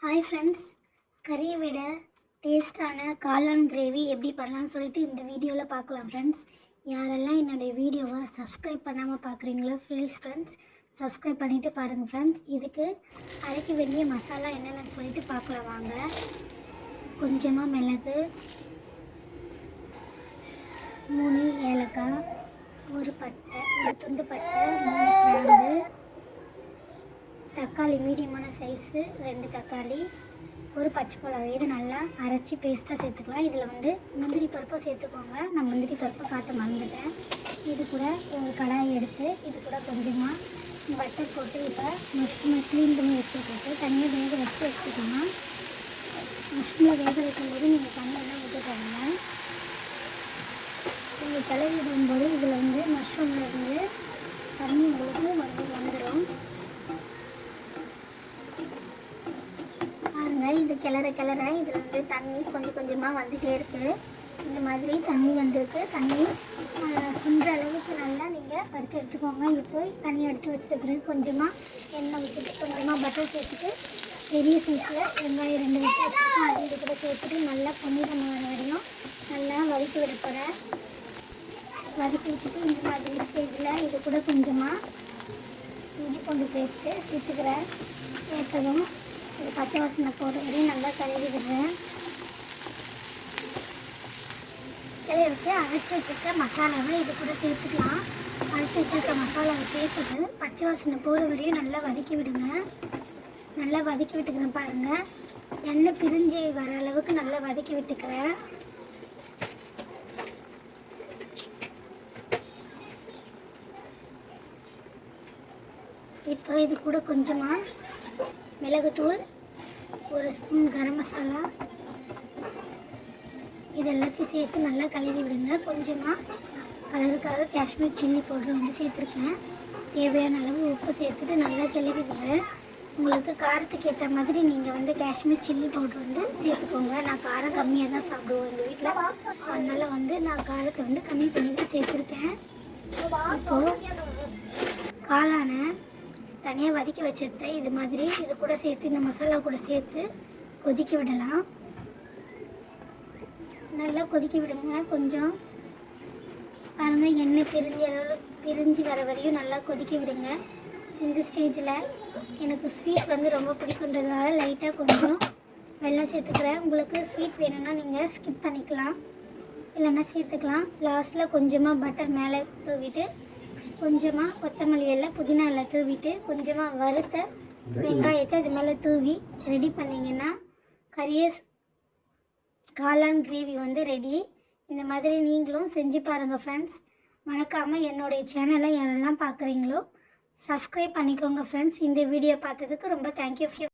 Hi friends, கறியை விட டேஸ்டான காளான் கிரேவி எப்படி பண்ணலான்னு சொல்லிட்டு இந்த வீடியோவில் பார்க்கலாம் ஃப்ரெண்ட்ஸ். யாரெல்லாம் என்னுடைய வீடியோவை சப்ஸ்கிரைப் பண்ணாமல் பார்க்குறீங்களோ ப்ளீஸ் ஃப்ரெண்ட்ஸ் சப்ஸ்கிரைப் பண்ணிவிட்டு பாருங்கள் ஃப்ரெண்ட்ஸ். இதுக்கு அரைக்க வேண்டிய மசாலா என்னென்னு சொல்லிட்டு பார்க்கலாம் வாங்க. கொஞ்சமாக மிளகு, 3 ஏலக்காய், ஒரு துண்டு பட்டை, 3 கிராம்பு, தக்காளி மீடியமான சைஸு 2 தக்காளி, ஒரு பச்சை மிளகாய். இது நல்லா அரைச்சி பேஸ்ட்டாக சேர்த்துக்கலாம். இதில் முந்திரி பருப்பை சேர்த்துக்கோங்க. நான் முந்திரி பருப்பை காட்ட மறந்துட்டேன். இது கூட ஒரு கடாயை எடுத்து இது கூட கொஞ்சமாக பட்டர் போட்டு இப்போ மஷ்ரூமை க்ளீன் பண்ணி வச்சுக்கிட்டு தனியாக வேக வச்சு எடுத்துக்கணும். மஷ்ரூமை வேக வைக்கும்போது நீங்கள் தண்ணியெல்லாம் ஊற்றிக்கோங்க. நீங்கள் கிளறி விடும்போது இதில் மஷ்ரூம்லேருந்து தண்ணி உங்களுக்கு வந்துடும். இது கிளற இதில் தண்ணி கொஞ்சம் கொஞ்சமாக வந்துகிட்டே இருக்குது. இந்த மாதிரி தண்ணி வந்திருக்கு. தண்ணி சுன்ற அளவுக்கு நல்லா நீங்கள் வறுத்து எடுத்துக்கோங்க. இப்போ தனியாக எடுத்து வச்சுட்ட பிறகு கொஞ்சமாக எண்ணெய் வச்சுட்டு கொஞ்சமாக பட்டர் சேர்த்துட்டு பெரிய சைஸில் வெங்காயம் 2 வச்சு வச்சுட்டு இது கூட சேர்த்துட்டு நல்லா பொன்னிறம் வர வரையும் நல்லா வதக்கி விட போகிறேன். வதக்கி வச்சுட்டு இந்த மாதிரி ஸ்டேஜில் இது கூட கொஞ்சமாக இஞ்சி பூண்டு பேஸ்ட்டு சேர்த்துக்கிறேன். சேர்த்ததும் இது பச்சை வாசனை போடுற வரையும் நல்லா கழுவி விடுறேன். கிளறிட்டு அரைச்சி வச்சுருக்க மசாலாவை இது கூட சேர்த்துக்கலாம். அரைச்சி வச்சுருக்க மசாலாவை சேர்த்துட்டு பச்சை வாசனை போகிற வரையும் நல்லா வதக்கி விடுங்க. நல்லா வதக்கி விட்டுக்கிறேன் பாருங்கள். எண்ணெய் பிரிஞ்சு வர அளவுக்கு நல்லா வதக்கி விட்டுக்கிறேன். இப்போ இது கூட கொஞ்சமாக மிளகுத்தூள், 1 ஸ்பூன் கரம் மசாலா, இது எல்லாத்தையும் சேர்த்து நல்லா கலரி விடுங்க. கொஞ்சமாக கலருக்காக காஷ்மீர் சில்லி பவுடர் சேர்த்துருக்கேன். தேவையான அளவு உப்பு சேர்த்துட்டு நல்லா கிளறி விடுறேன். உங்களுக்கு காரத்துக்கு ஏற்ற மாதிரி நீங்கள் காஷ்மீர் சில்லி பவுடர் சேர்த்துக்கோங்க. நான் காரம் கம்மியாக தான் சாப்பிடுவோம் எங்கள் வீட்டில். அதனால் நான் காரத்தை கம்மி பண்ணி தான் சேர்த்துருக்கேன். இப்போது காளான தனியாக வதக்கி வச்சுருந்தேன். இது மாதிரி இது கூட சேர்த்து இந்த மசாலா கூட சேர்த்து கொதிக்க விடலாம். நல்லா கொதிக்க விடுங்க. கொஞ்சம் பாருங்கள், எண்ணெய் பிரிஞ்சு வர வரையும் நல்லா கொதிக்க விடுங்க. இந்த ஸ்டேஜில் எனக்கு ஸ்வீட் ரொம்ப பிடிக்குன்றதுனால லைட்டாக கொஞ்சம் வெல்லம் சேர்த்துக்கிறேன். உங்களுக்கு ஸ்வீட் வேணும்னா நீங்கள் ஸ்கிப் பண்ணிக்கலாம், இல்லைன்னா சேர்த்துக்கலாம். லாஸ்ட்டில் கொஞ்சமாக பட்டர் மேலே தூவிட்டு கொஞ்சமாக கொத்தமல்லி எல்லாம் புதினா எல்லாம் தூவிட்டு கொஞ்சமாக வறுத்த வெங்காயத்தை அது மேலே தூவி ரெடி பண்ணிங்கன்னா காளான் கிரேவி ரெடி. இந்த மாதிரி நீங்களும் செஞ்சு பாருங்கள் ஃப்ரெண்ட்ஸ். மறக்காமல் என்னுடைய சேனலை யாரெல்லாம் பார்க்குறீங்களோ சப்ஸ்கிரைப் பண்ணிக்கோங்க ஃப்ரெண்ட்ஸ். இந்த வீடியோ பார்த்ததுக்கு ரொம்ப தேங்க்யூ.